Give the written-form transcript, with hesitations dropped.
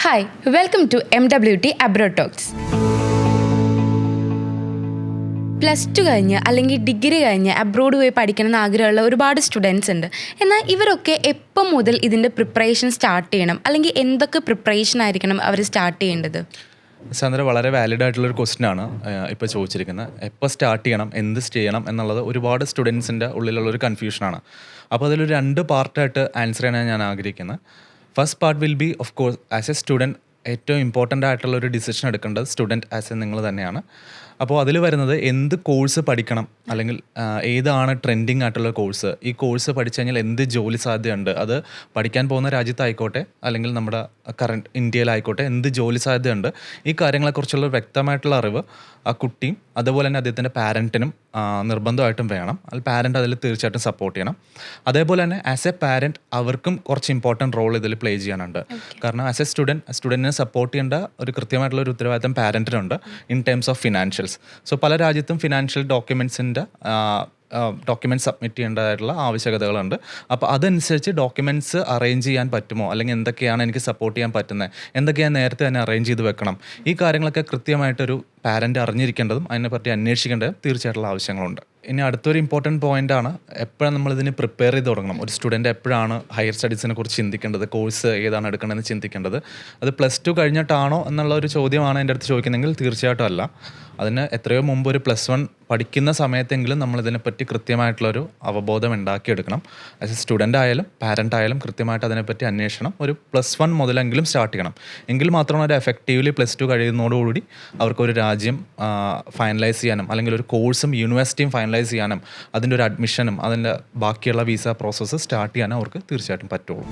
Hi welcome to MWT abroad talks. Plus two കഴിഞ്ഞ് അല്ലെങ്കിൽ degree കഴിഞ്ഞ് അബ്രോഡ് പോയി പഠിക്കണം എന്ന് ആഗ്രഹമുള്ള ഒരുപാട് സ്റ്റുഡൻസ് ഉണ്ട്. എന്നാൽ ഇവരൊക്കെ എപ്പം മുതൽ ഇതിൻ്റെ പ്രിപ്പറേഷൻ സ്റ്റാർട്ട് ചെയ്യണം, അല്ലെങ്കിൽ എന്തൊക്കെ പ്രിപ്പറേഷൻ ആയിരിക്കണം അവർ സ്റ്റാർട്ട് ചെയ്യേണ്ടത്? ചന്ദ്ര, വളരെ വാലിഡ് ആയിട്ടുള്ളൊരു ക്വസ്റ്റ്യൻ ആണ് ഇപ്പോൾ ചോദിച്ചിരിക്കുന്നത്. എപ്പോൾ സ്റ്റാർട്ട് ചെയ്യണം, എന്ത് ചെയ്യണം എന്നുള്ളത് ഒരുപാട് സ്റ്റുഡൻസിൻ്റെ ഉള്ളിലുള്ളൊരു കൺഫ്യൂഷനാണ്. അപ്പോൾ അതിലൊരു 2 പാർട്ടായിട്ട് ആൻസർ ചെയ്യാനാണ് ഞാൻ ആഗ്രഹിക്കുന്നത്. First part will be of course as A student ഏറ്റവും ഇമ്പോർട്ടൻ്റ് ആയിട്ടുള്ളൊരു ഡിസിഷൻ എടുക്കേണ്ടത് സ്റ്റുഡൻറ്റ് ആസ് എ നിങ്ങൾ തന്നെയാണ്. അപ്പോൾ അതിൽ വരുന്നത് എന്ത് കോഴ്സ് പഠിക്കണം, അല്ലെങ്കിൽ ഏതാണ് ട്രെൻഡിങ് ആയിട്ടുള്ള കോഴ്സ്, ഈ കോഴ്സ് പഠിച്ചു കഴിഞ്ഞാൽ എന്ത് ജോലി സാധ്യതയുണ്ട്, അത് പഠിക്കാൻ പോകുന്ന രാജ്യത്തായിക്കോട്ടെ അല്ലെങ്കിൽ നമ്മുടെ കറണ്ട് ഇന്ത്യയിലായിക്കോട്ടെ എന്ത് ജോലി സാധ്യതയുണ്ട്, ഈ കാര്യങ്ങളെക്കുറിച്ചുള്ള വ്യക്തമായിട്ടുള്ള അറിവ് ആ കുട്ടിയും അതുപോലെ തന്നെ അദ്ദേഹത്തിൻ്റെ പാരൻറ്റിനും നിർബന്ധമായിട്ടും വേണം. അത് പാരൻറ്റ് അതിൽ തീർച്ചയായിട്ടും സപ്പോർട്ട് ചെയ്യണം. അതേപോലെ തന്നെ ആസ് എ പാരൻറ്റ് അവർക്കും കുറച്ച് ഇമ്പോർട്ടൻറ്റ് റോൾ ഇതിൽ പ്ലേ ചെയ്യാനുണ്ട്. കാരണം ആസ് എ സ്റ്റുഡൻറ്റിനെ സപ്പോർട്ട് ചെയ്യേണ്ട ഒരു കൃത്യമായിട്ടുള്ള ഒരു ഉത്തരവാദിത്തം പാരൻറ്റിനുണ്ട് in terms of financials. So പല രാജ്യത്തും ഫിനാൻഷ്യൽ ഡോക്യുമെൻറ്റ്സിൻ്റെ ഡോക്യുമെൻറ്റ്സ് സബ്മിറ്റ് ചെയ്യേണ്ടതായിട്ടുള്ള ആവശ്യകതകളുണ്ട്. അപ്പോൾ അതനുസരിച്ച് ഡോക്യുമെൻറ്റ്സ് അറേഞ്ച് ചെയ്യാൻ പറ്റുമോ, അല്ലെങ്കിൽ എന്തൊക്കെയാണ് എനിക്ക് സപ്പോർട്ട് ചെയ്യാൻ പറ്റുന്നത്, എന്തൊക്കെയാണ് നേരത്തെ തന്നെ അറേഞ്ച് ചെയ്ത് വെക്കണം, ഈ കാര്യങ്ങളൊക്കെ കൃത്യമായിട്ടൊരു പാരൻ്റ് അറിഞ്ഞിരിക്കേണ്ടതും അതിനെപ്പറ്റി അന്വേഷിക്കേണ്ടതും തീർച്ചയായിട്ടുള്ള ആവശ്യങ്ങളുണ്ട്. ഇനി അടുത്തൊരു ഇമ്പോർട്ടൻറ്റ് പോയിൻ്റാണ്, എപ്പോഴും നമ്മളിതിന് പ്രിപ്പയർ ചെയ്ത് തുടങ്ങണം. ഒരു സ്റ്റുഡൻറ്റ് എപ്പോഴാണ് ഹയർ സ്റ്റഡീസിനെ കുറിച്ച് ചിന്തിക്കേണ്ടത്, കോഴ്സ് ഏതാണ് എടുക്കേണ്ടതെന്ന് ചിന്തിക്കേണ്ടത്. അത് പ്ലസ് ടു കഴിഞ്ഞിട്ടാണോ എന്നുള്ള ഒരു ചോദ്യമാണ് എൻ്റെ അടുത്ത് ചോദിക്കുന്നതെങ്കിൽ തീർച്ചയായിട്ടും അല്ല. അതിന് എത്രയോ മുമ്പ് ഒരു +1 പഠിക്കുന്ന സമയത്തെങ്കിലും നമ്മളിതിനെപ്പറ്റി കൃത്യമായിട്ടുള്ളൊരു അവബോധം ഉണ്ടാക്കിയെടുക്കണം. ആസ് എ സ്റ്റുഡൻ്റ് ആയാലും പാരൻ്റ് ആയാലും കൃത്യമായിട്ട് അതിനെപ്പറ്റി അന്വേഷണം ഒരു +1 മുതലെങ്കിലും സ്റ്റാർട്ട് ചെയ്യണം. എങ്കിൽ മാത്രമാണ് ഒരു എഫക്റ്റീവ്ലി പ്ലസ് ടു കഴിയുന്നതോടുകൂടി അവർക്കൊരു രാജ്യം ഫൈനലൈസ് ചെയ്യാനും അല്ലെങ്കിൽ ഒരു കോഴ്സും യൂണിവേഴ്സിറ്റിയും ഫൈനലൈസ് ചെയ്യാനും അതിൻ്റെ ഒരു അഡ്മിഷനും അതിൻ്റെ ബാക്കിയുള്ള വിസ പ്രോസസ്സ് സ്റ്റാർട്ട് ചെയ്യാനും അവർക്ക് തീർച്ചയായിട്ടും പറ്റുള്ളൂ.